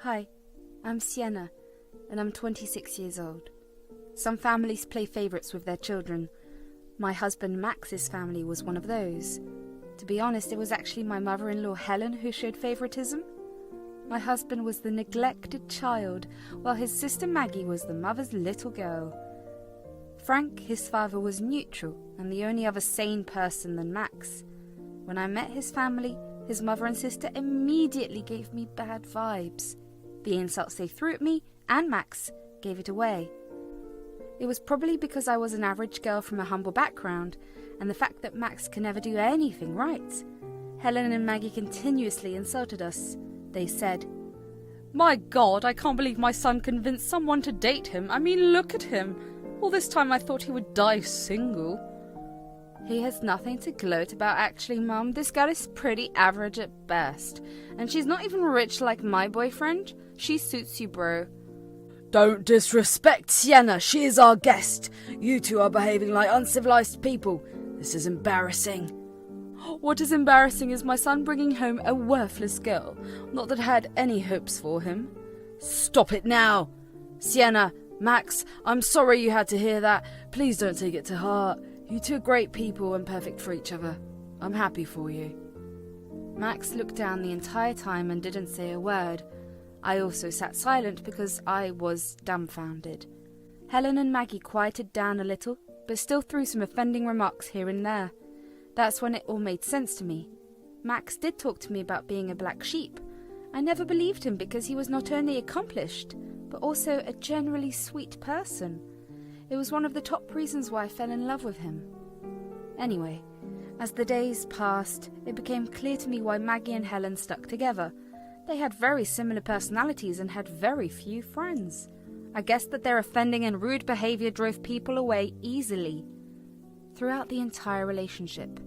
Hi, I'm Sienna, and I'm 26 years old. Some families play favourites with their children. My husband Max's family was one of those. To be honest, it was actually my mother-in-law Helen who showed favouritism. My husband was the neglected child, while his sister Maggie was the mother's little girl. Frank, his father, was neutral and the only other sane person than Max. When I met his family, his mother and sister immediately gave me bad vibes. The insults they threw at me, and Max, gave it away. It was probably because I was an average girl from a humble background, and the fact that Max can never do anything right. Helen and Maggie continuously insulted us. They said, "My God, I can't believe my son convinced someone to date him. I mean, look at him. All this time I thought he would die single." He has nothing to gloat about actually, Mum. This girl is pretty average at best. And she's not even rich like my boyfriend. She suits you, bro. Don't disrespect Sienna. She is our guest. You two are behaving like uncivilized people. This is embarrassing. What is embarrassing is my son bringing home a worthless girl. Not that I had any hopes for him. Stop it now. Sienna, Max, I'm sorry you had to hear that. Please don't take it to heart. You two are great people and perfect for each other. I'm happy for you. Max looked down the entire time and didn't say a word. I also sat silent because I was dumbfounded. Helen and Maggie quieted down a little, but still threw some offending remarks here and there. That's when it all made sense to me. Max did talk to me about being a black sheep. I never believed him because he was not only accomplished, but also a generally sweet person. It was one of the top reasons why I fell in love with him. Anyway, as the days passed, it became clear to me why Maggie and Helen stuck together. They had very similar personalities and had very few friends. I guessed that their offending and rude behaviour drove people away easily. Throughout the entire relationship,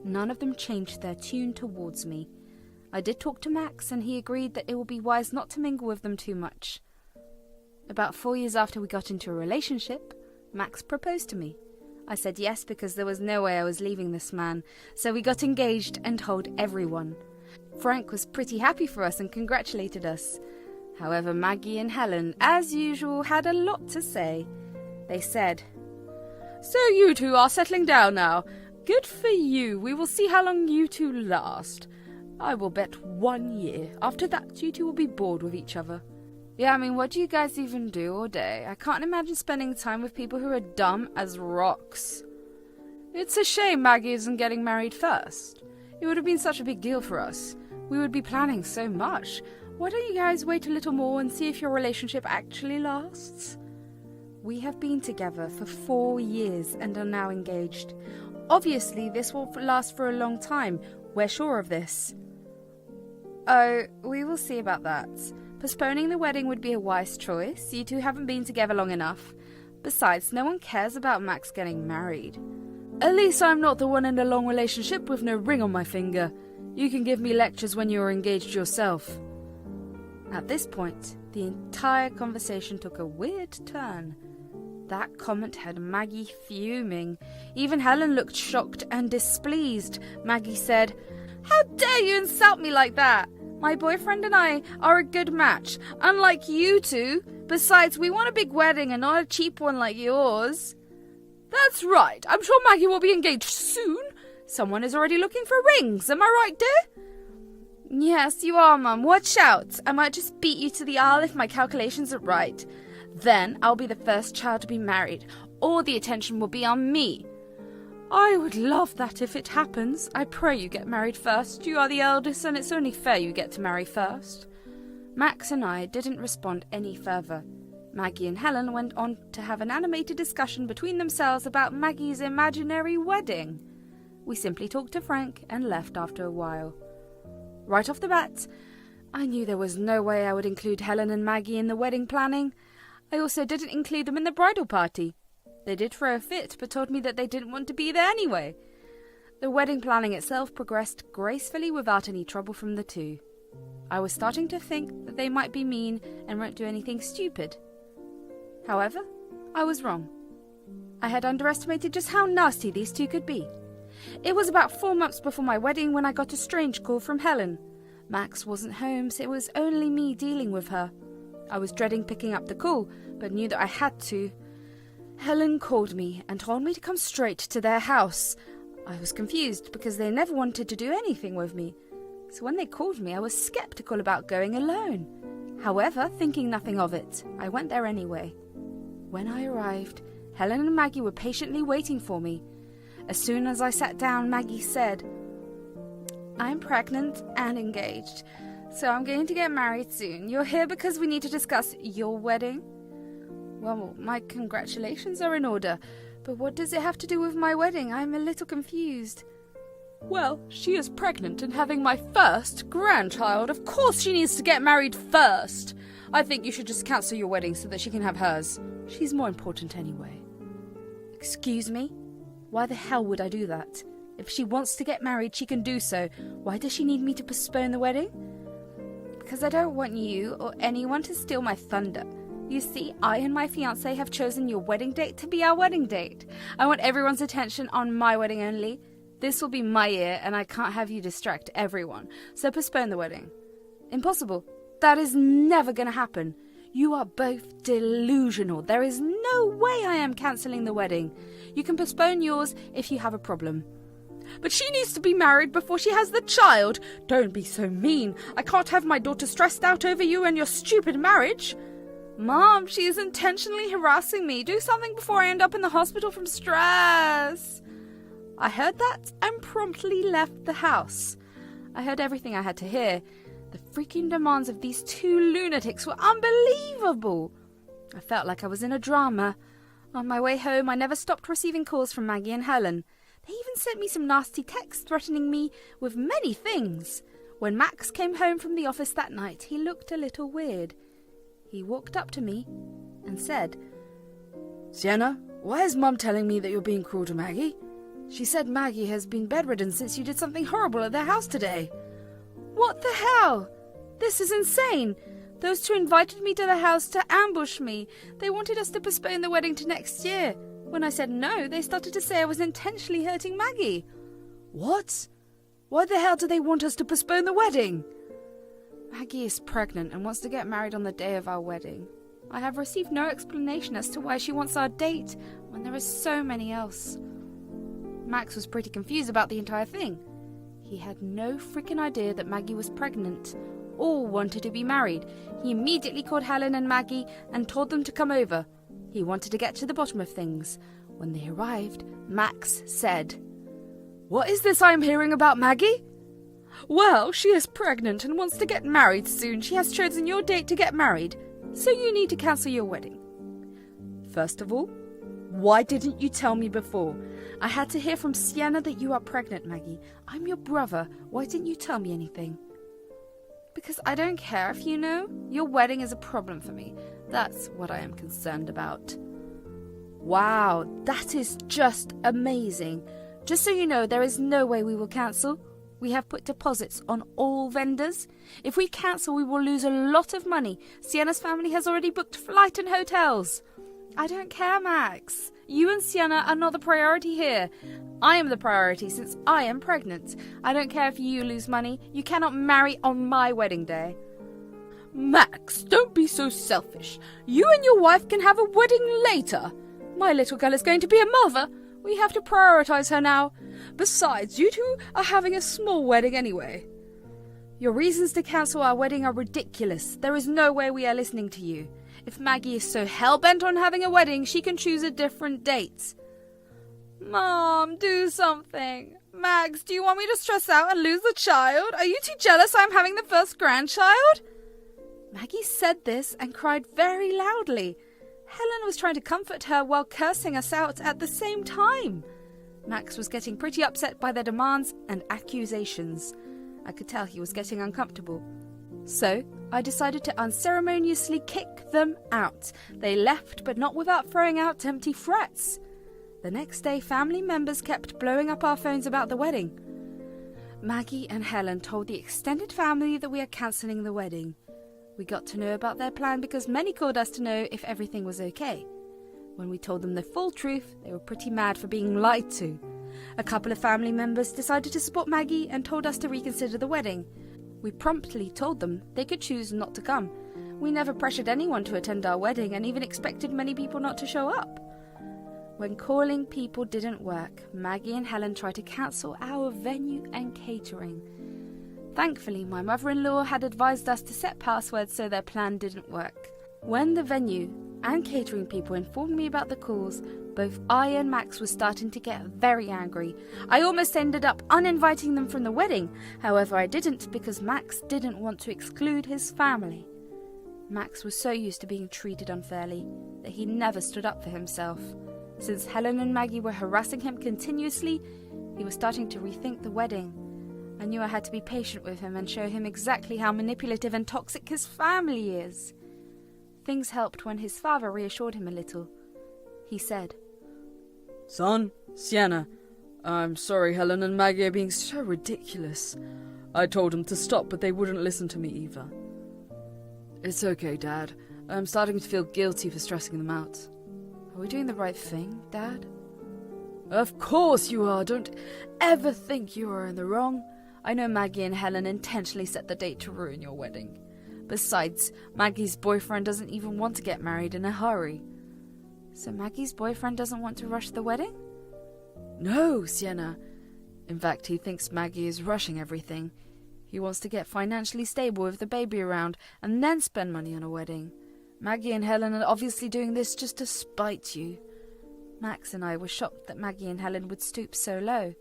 none of them changed their tune towards me. I did talk to Max, and he agreed that it would be wise not to mingle with them too much. About 4 years after we got into a relationship, Max proposed to me. I said yes because there was no way I was leaving this man, so we got engaged and told everyone. Frank was pretty happy for us and congratulated us. However, Maggie and Helen, as usual, had a lot to say. They said, "So you two are settling down now. Good for you. We will see how long you two last. I will bet 1 year. After that, you two will be bored with each other." Yeah, I mean, what do you guys even do all day? I can't imagine spending time with people who are dumb as rocks. It's a shame Maggie isn't getting married first. It would have been such a big deal for us. We would be planning so much. Why don't you guys wait a little more and see if your relationship actually lasts? We have been together for 4 years and are now engaged. Obviously, this will last for a long time. We're sure of this. Oh, we will see about that. Postponing the wedding would be a wise choice. You two haven't been together long enough. Besides, no one cares about Max getting married. At least I'm not the one in a long relationship with no ring on my finger. You can give me lectures when you're engaged yourself. At this point, the entire conversation took a weird turn. That comment had Maggie fuming. Even Helen looked shocked and displeased. Maggie said, "How dare you insult me like that? My boyfriend and I are a good match, unlike you two. Besides, we want a big wedding and not a cheap one like yours." "That's right. I'm sure Maggie will be engaged soon. Someone is already looking for rings. Am I right, dear?" "Yes, you are, Mum. Watch out. I might just beat you to the aisle if my calculations are right. Then I'll be the first child to be married. All the attention will be on me." "I would love that if it happens. I pray you get married first. You are the eldest, and it's only fair you get to marry first." Max and I didn't respond any further. Maggie and Helen went on to have an animated discussion between themselves about Maggie's imaginary wedding. We simply talked to Frank and left after a while. Right off the bat, I knew there was no way I would include Helen and Maggie in the wedding planning. I also didn't include them in the bridal party. They did throw a fit, but told me that they didn't want to be there anyway. The wedding planning itself progressed gracefully without any trouble from the two. I was starting to think that they might be mean and won't do anything stupid. However, I was wrong. I had underestimated just how nasty these two could be. It was about 4 months before my wedding when I got a strange call from Helen. Max wasn't home, so it was only me dealing with her. I was dreading picking up the call, but knew that I had to. Helen called me and told me to come straight to their house. I was confused because they never wanted to do anything with me. So when they called me, I was skeptical about going alone. However, thinking nothing of it, I went there anyway. When I arrived, Helen and Maggie were patiently waiting for me. As soon as I sat down, Maggie said, "I'm pregnant and engaged, so I'm going to get married soon. You're here because we need to discuss your wedding?" Well, my congratulations are in order, but what does it have to do with my wedding? I'm a little confused. Well, she is pregnant and having my first grandchild. Of course she needs to get married first. I think you should just cancel your wedding so that she can have hers. She's more important anyway. Excuse me? Why the hell would I do that? If she wants to get married, she can do so. Why does she need me to postpone the wedding? Because I don't want you or anyone to steal my thunder. You see, I and my fiancé have chosen your wedding date to be our wedding date. I want everyone's attention on my wedding only. This will be my year, and I can't have you distract everyone. So postpone the wedding. Impossible. That is never going to happen. You are both delusional. There is no way I am cancelling the wedding. You can postpone yours if you have a problem. But she needs to be married before she has the child. Don't be so mean. I can't have my daughter stressed out over you and your stupid marriage. Mom, she is intentionally harassing me. Do something before I end up in the hospital from stress. I heard that and promptly left the house. I heard everything I had to hear. The freaking demands of these two lunatics were unbelievable. I felt like I was in a drama. On my way home, I never stopped receiving calls from Maggie and Helen. They even sent me some nasty texts threatening me with many things. When Max came home from the office that night, he looked a little weird. He walked up to me and said, "Sienna, why is Mum telling me that you're being cruel to Maggie? She said Maggie has been bedridden since you did something horrible at their house today." What the hell? This is insane. Those two invited me to the house to ambush me. They wanted us to postpone the wedding to next year. When I said no, they started to say I was intentionally hurting Maggie. What? Why the hell do they want us to postpone the wedding? Maggie is pregnant and wants to get married on the day of our wedding. I have received no explanation as to why she wants our date when there is so many else. Max was pretty confused about the entire thing. He had no freaking idea that Maggie was pregnant. All wanted to be married. He immediately called Helen and Maggie and told them to come over. He wanted to get to the bottom of things. When they arrived, Max said, "What is this I am hearing about Maggie?" "Well, she is pregnant and wants to get married soon. She has chosen your date to get married, so you need to cancel your wedding." First of all, why didn't you tell me before? I had to hear from Sienna that you are pregnant, Maggie. I'm your brother. Why didn't you tell me anything? Because I don't care if you know. Your wedding is a problem for me. That's what I am concerned about. Wow, that is just amazing. Just so you know, there is no way we will cancel. We have put deposits on all vendors. If we cancel, we will lose a lot of money. Sienna's family has already booked flight and hotels. I don't care, Max. You and Sienna are not the priority here. I am the priority since I am pregnant. I don't care if you lose money. You cannot marry on my wedding day. Max, don't be so selfish. You and your wife can have a wedding later. My little girl is going to be a mother. We have to prioritize her now. Besides, you two are having a small wedding anyway. Your reasons to cancel our wedding are ridiculous. There is no way we are listening to you. If Maggie is so hell-bent on having a wedding, she can choose a different date. Mom, do something. Max, do you want me to stress out and lose the child? Are you too jealous I'm having the first grandchild? Maggie said this and cried very loudly. Helen was trying to comfort her while cursing us out at the same time. Max was getting pretty upset by their demands and accusations. I could tell he was getting uncomfortable. So, I decided to unceremoniously kick them out. They left, but not without throwing out empty threats. The next day, family members kept blowing up our phones about the wedding. Maggie and Helen told the extended family that we are cancelling the wedding. We got to know about their plan because many called us to know if everything was okay. When we told them the full truth, they were pretty mad for being lied to. A couple of family members decided to support Maggie and told us to reconsider the wedding. We promptly told them they could choose not to come. We never pressured anyone to attend our wedding and even expected many people not to show up. When calling people didn't work, Maggie and Helen tried to cancel our venue and catering. Thankfully, my mother-in-law had advised us to set passwords so their plan didn't work. When the venue and catering people informed me about the calls, both I and Max were starting to get very angry. I almost ended up uninviting them from the wedding. However, I didn't because Max didn't want to exclude his family. Max was so used to being treated unfairly that he never stood up for himself. Since Helen and Maggie were harassing him continuously, he was starting to rethink the wedding. I knew I had to be patient with him and show him exactly how manipulative and toxic his family is. Things helped when his father reassured him a little. He said, "Son, Sienna, I'm sorry Helen and Maggie are being so ridiculous. I told them to stop, but they wouldn't listen to me either." "It's okay, Dad. I'm starting to feel guilty for stressing them out." "Are we doing the right thing, Dad?" "Of course you are. Don't ever think you are in the wrong. I know Maggie and Helen intentionally set the date to ruin your wedding. Besides, Maggie's boyfriend doesn't even want to get married in a hurry." "So Maggie's boyfriend doesn't want to rush the wedding?" "No, Sienna. In fact, he thinks Maggie is rushing everything. He wants to get financially stable with the baby around and then spend money on a wedding. Maggie and Helen are obviously doing this just to spite you." Max and I were shocked that Maggie and Helen would stoop so low.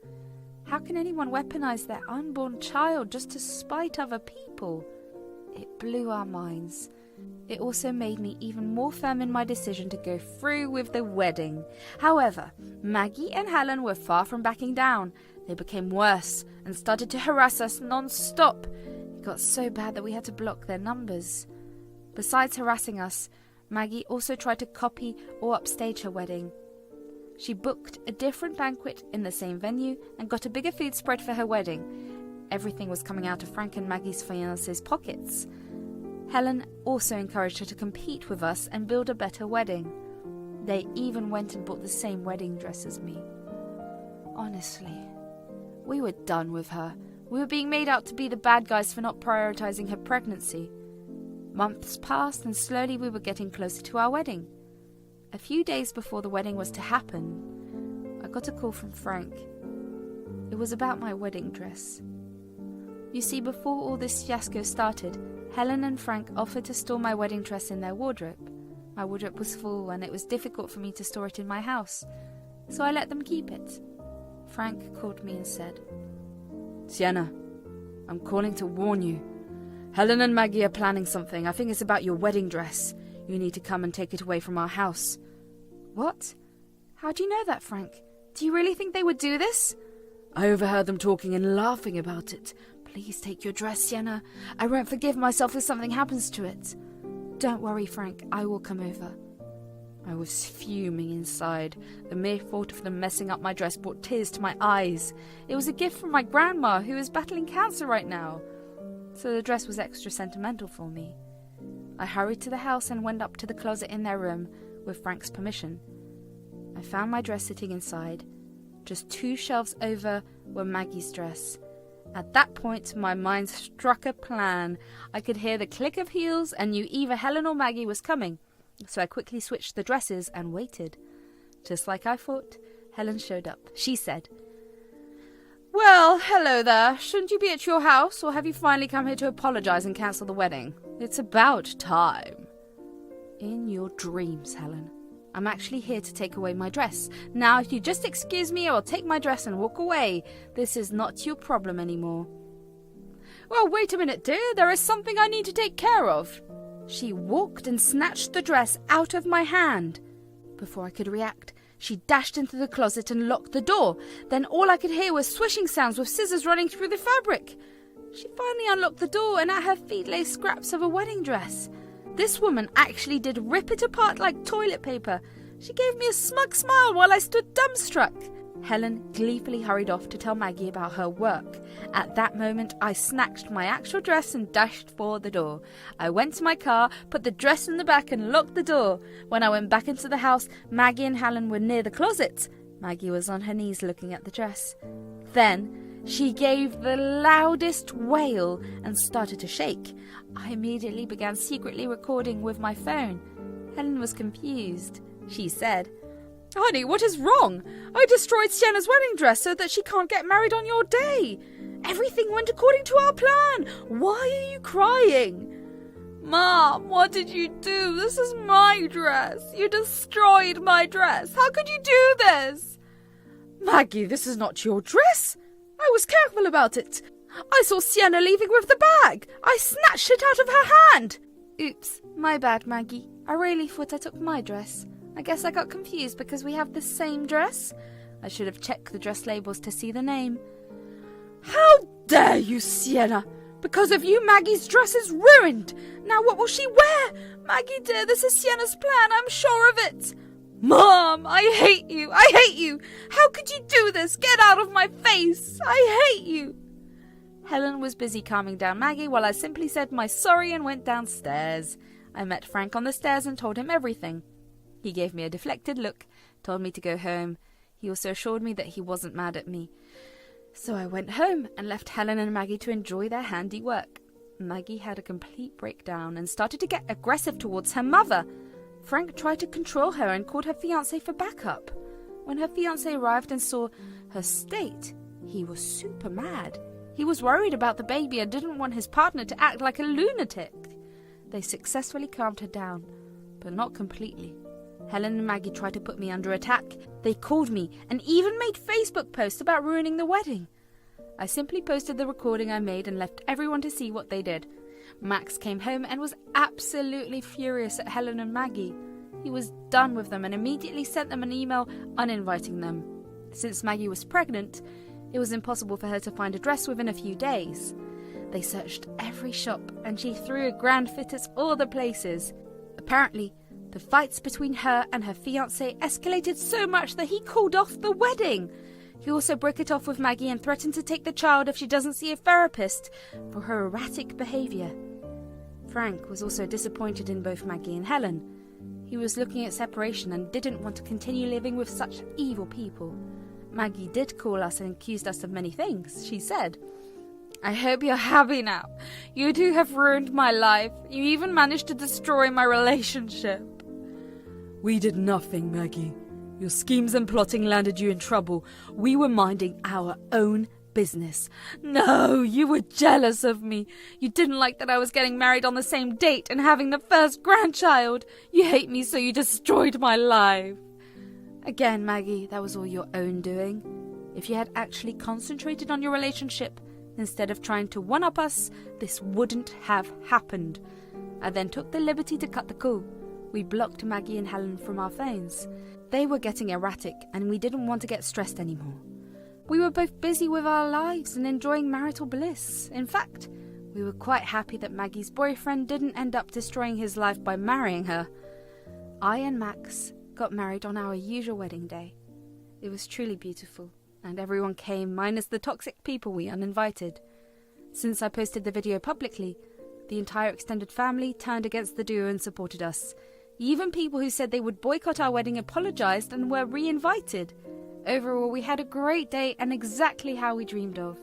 How can anyone weaponize their unborn child just to spite other people? It blew our minds. It also made me even more firm in my decision to go through with the wedding. However, Maggie and Helen were far from backing down. They became worse and started to harass us non-stop. It got so bad that we had to block their numbers. Besides harassing us, Maggie also tried to copy or upstage her wedding. She booked a different banquet in the same venue and got a bigger food spread for her wedding. Everything was coming out of Frank and Maggie's fiancé's pockets. Helen also encouraged her to compete with us and build a better wedding. They even went and bought the same wedding dress as me. Honestly, we were done with her. We were being made out to be the bad guys for not prioritizing her pregnancy. Months passed and slowly we were getting closer to our wedding. A few days before the wedding was to happen, I got a call from Frank. It was about my wedding dress. You see, before all this fiasco started, Helen and Frank offered to store my wedding dress in their wardrobe. My wardrobe was full and it was difficult for me to store it in my house, so I let them keep it. Frank called me and said, "Sienna, I'm calling to warn you. Helen and Maggie are planning something. I think it's about your wedding dress. You need to come and take it away from our house." "What? How do you know that, Frank? Do you really think they would do this?" "I overheard them talking and laughing about it. Please take your dress, Sienna. I won't forgive myself if something happens to it." "Don't worry, Frank. I will come over." I was fuming inside. The mere thought of them messing up my dress brought tears to my eyes. It was a gift from my grandma, who is battling cancer right now, so the dress was extra sentimental for me. I hurried to the house and went up to the closet in their room, with Frank's permission. I found my dress sitting inside. Just 2 shelves over were Maggie's dress. At that point, my mind struck a plan. I could hear the click of heels and knew either Helen or Maggie was coming, so I quickly switched the dresses and waited. Just like I thought, Helen showed up. She said, "Well, hello there. Shouldn't you be at your house, or have you finally come here to apologize and cancel the wedding? It's about time." "In your dreams, Helen. I'm actually here to take away my dress. Now, if you just excuse me, I will take my dress and walk away. This is not your problem anymore." "Well, wait a minute, dear. There is something I need to take care of." She walked and snatched the dress out of my hand. Before I could react, she dashed into the closet and locked the door. Then all I could hear was swishing sounds with scissors running through the fabric. She finally unlocked the door, and at her feet lay scraps of a wedding dress. This woman actually did rip it apart like toilet paper. She gave me a smug smile while I stood dumbstruck. Helen gleefully hurried off to tell Maggie about her work. At that moment, I snatched my actual dress and dashed for the door. I went to my car, put the dress in the back and locked the door. When I went back into the house, Maggie and Helen were near the closet. Maggie was on her knees looking at the dress. Then, She gave the loudest wail and started to shake. I immediately began secretly recording with my phone. Helen was confused. She said, Honey, what is wrong? I destroyed Sienna's wedding dress so that she can't get married on your day. Everything went according to our plan. Why are you crying? Mom, what did you do? This is my dress. You destroyed my dress. How could you do this? Maggie, this is not your dress. I was careful about it. I saw Sienna leaving with the bag. I snatched it out of her hand. Oops, my bad, Maggie. I really thought I took my dress. I guess I got confused because we have the same dress. I should have checked the dress labels to see the name. How dare you, Sienna! Because of you, Maggie's dress is ruined. Now what will she wear? Maggie dear, this is Sienna's plan. I'm sure of it. Mom, I hate you. I hate you. How could you do this? Get out of my face. I hate you. Helen was busy calming down Maggie while I simply said my sorry and went downstairs. I met Frank on the stairs and told him everything. He gave me a deflected look, told me to go home. He also assured me that he wasn't mad at me. So I went home and left Helen and Maggie to enjoy their handiwork. Maggie had a complete breakdown and started to get aggressive towards her mother. Frank tried to control her and called her fiancé for backup. When her fiancé arrived and saw her state, he was super mad. He was worried about the baby and didn't want his partner to act like a lunatic. They successfully calmed her down, but not completely. Helen and Maggie tried to put me under attack. They called me and even made Facebook posts about ruining the wedding. I simply posted the recording I made and left everyone to see what they did. Max came home and was absolutely furious at Helen and Maggie. He was done with them and immediately sent them an email uninviting them. Since Maggie was pregnant, it was impossible for her to find a dress within a few days. They searched every shop and she threw a grand fit at all the places. Apparently, the fights between her and her fiancé escalated so much that he called off the wedding. He also broke it off with Maggie and threatened to take the child if she doesn't see a therapist for her erratic behaviour. Frank was also disappointed in both Maggie and Helen. He was looking at separation and didn't want to continue living with such evil people. Maggie did call us and accused us of many things. She said, I hope you're happy now. You two have ruined my life. You even managed to destroy my relationship. We did nothing, Maggie. Your schemes and plotting landed you in trouble. We were minding our own business. No, you were jealous of me. You didn't like that I was getting married on the same date and having the first grandchild. You hate me, so you destroyed my life. Again, Maggie, that was all your own doing. If you had actually concentrated on your relationship instead of trying to one-up us, this wouldn't have happened. I then took the liberty to cut the call. We blocked Maggie and Helen from our phones. They were getting erratic and we didn't want to get stressed anymore. We were both busy with our lives and enjoying marital bliss. In fact, we were quite happy that Maggie's boyfriend didn't end up destroying his life by marrying her. I and Max got married on our usual wedding day. It was truly beautiful, and everyone came minus the toxic people we uninvited. Since I posted the video publicly, the entire extended family turned against the duo and supported us. Even people who said they would boycott our wedding apologized and were re-invited. Overall, we had a great day and exactly how we dreamed of.